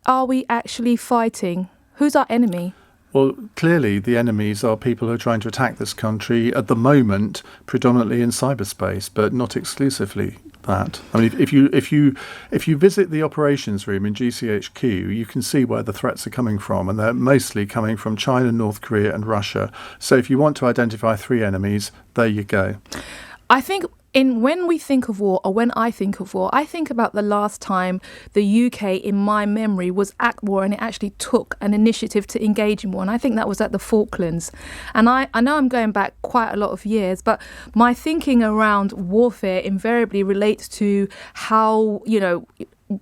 are we actually fighting? Who's our enemy? Well, clearly the enemies are people who are trying to attack this country at the moment, predominantly in cyberspace, but not exclusively that. I mean, if you visit the operations room in GCHQ, you can see where the threats are coming from, and they're mostly coming from China, North Korea, and Russia. So if you want to identify three enemies, there you go. I think when we think of war, or when I think of war, I think about the last time the UK, in my memory, was at war and it actually took an initiative to engage in war. And I think that was at the Falklands. And I know I'm going back quite a lot of years, but my thinking around warfare invariably relates to how,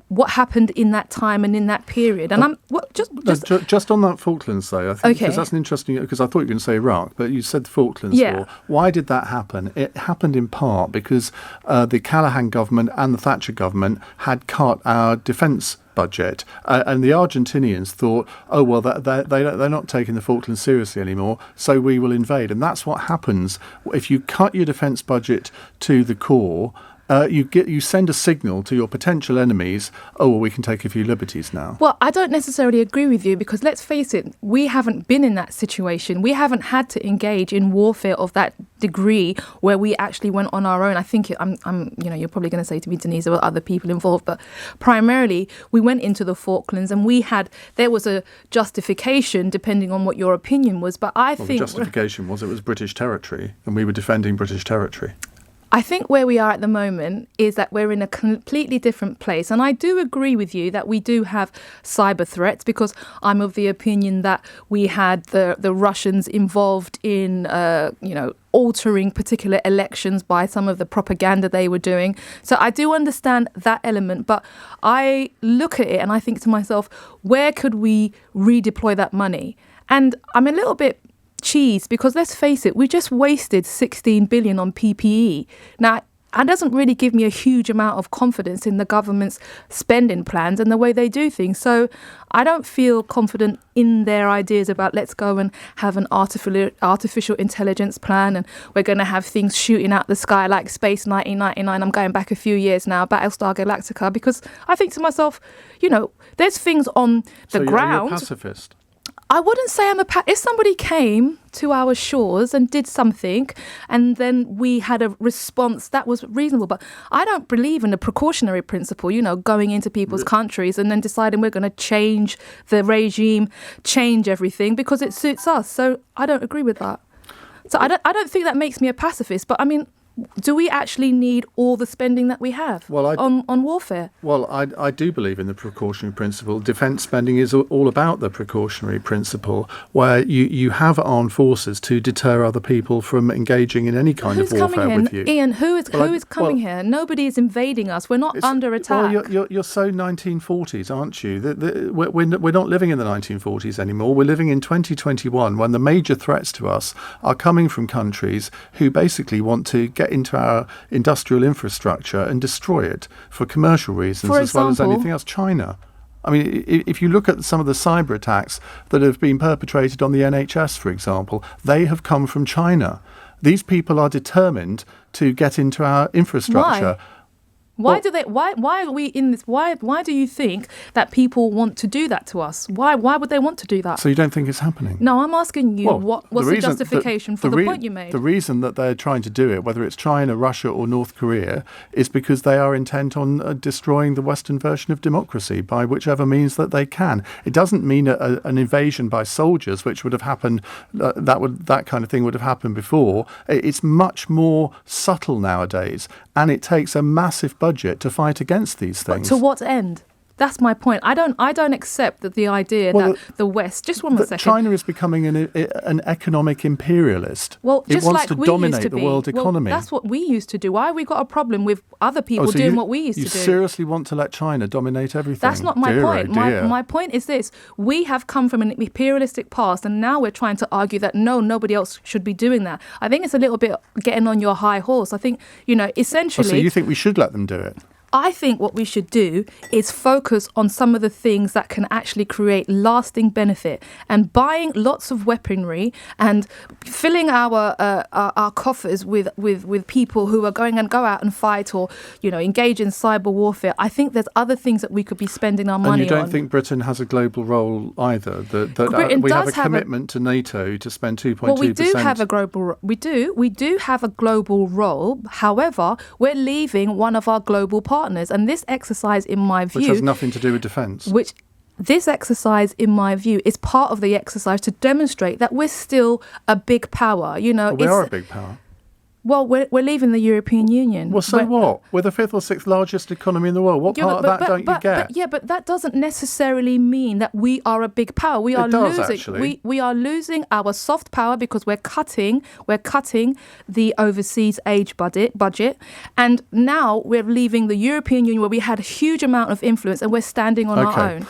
what happened in that time and in that period. And just on that Falklands, though, I think, because that's an interesting, because I thought you were going to say Iraq, but you said the Falklands War. Why did that happen? It happened in part because the Callaghan government and the Thatcher government had cut our defence budget, and the Argentinians thought, oh, well, they're not taking the Falklands seriously anymore, so we will invade. And that's what happens if you cut your defence budget to the core. You send a signal to your potential enemies, oh, well, we can take a few liberties now. Well, I don't necessarily agree with you, because let's face it, we haven't been in that situation. We haven't had to engage in warfare of that degree where we actually went on our own. I think you're probably going to say to me, Denise, there were other people involved, but primarily we went into the Falklands and there was a justification depending on what your opinion was. But the justification was it was British territory and we were defending British territory. I think where we are at the moment is that we're in a completely different place. And I do agree with you that we do have cyber threats, because I'm of the opinion that we had the Russians involved in, altering particular elections by some of the propaganda they were doing. So I do understand that element. But I look at it and I think to myself, where could we redeploy that money? And I'm a little bit cheese, because let's face it, we just wasted 16 billion on PPE. Now, that doesn't really give me a huge amount of confidence in the government's spending plans and the way they do things. So I don't feel confident in their ideas about let's go and have an artificial intelligence plan and we're going to have things shooting out the sky like Space 1999. I'm going back a few years now, Battlestar Galactica, because I think to myself, there's things on the ground. You're a pacifist. I wouldn't say if somebody came to our shores and did something and then we had a response that was reasonable, but I don't believe in the precautionary principle, going into people's countries and then deciding we're going to change the regime, change everything because it suits us. So I don't agree with that. So I don't think that makes me a pacifist, but I mean, do we actually need all the spending that we have on warfare? Well, I do believe in the precautionary principle. Defence spending is all about the precautionary principle, where you have armed forces to deter other people from engaging in any kind of warfare with you. Iain, who is coming here? Nobody is invading us. We're not under attack. Well, you're so 1940s, aren't you? We're not living in the 1940s anymore. We're living in 2021, when the major threats to us are coming from countries who basically want to get into our industrial infrastructure and destroy it for commercial reasons, as well as anything else. China. I mean, if you look at some of the cyber attacks that have been perpetrated on the NHS, for example, they have come from China. These people are determined to get into our infrastructure. Why? Why are we in this? Why do you think that people want to do that to us? Why would they want to do that? So you don't think it's happening? No, I'm asking you, what was the justification for the point you made? The reason that they're trying to do it, whether it's China, Russia or North Korea, is because they are intent on destroying the Western version of democracy by whichever means that they can. It doesn't mean an invasion by soldiers, which would have happened, that kind of thing would have happened before. It's much more subtle nowadays, and it takes a massive budget to fight against these things. But to what end? That's my point. I don't accept that the idea that the West, just one more second. China is becoming an economic imperialist. Well, it just wants like to we dominate used to the be. world economy. That's what we used to do. Why have we got a problem with other people doing what we used to do? You seriously want to let China dominate everything? That's not my point. My point is this. We have come from an imperialistic past, and now we're trying to argue that nobody else should be doing that. I think it's a little bit getting on your high horse. I think, essentially... So you think we should let them do it? I think what we should do is focus on some of the things that can actually create lasting benefit. And buying lots of weaponry and filling our coffers with people who are going out and fight or, engage in cyber warfare. I think there's other things that we could be spending our money on. And you don't think Britain has a global role either? That we have a commitment to NATO to spend 2.2%? Well, we do have a global. We do have a global role. However, we're leaving one of our global partners. And this exercise, in my view... Which has nothing to do with defence. This exercise, in my view, is part of the exercise to demonstrate that we're still a big power. We are a big power. Well, we're leaving the European Union. Well, so what? We're the 5th or 6th largest economy in the world. What part of that don't you get? But that doesn't necessarily mean that we are a big power. We are losing our soft power because we're cutting the overseas aid budget, and now we're leaving the European Union where we had a huge amount of influence and we're standing on our own.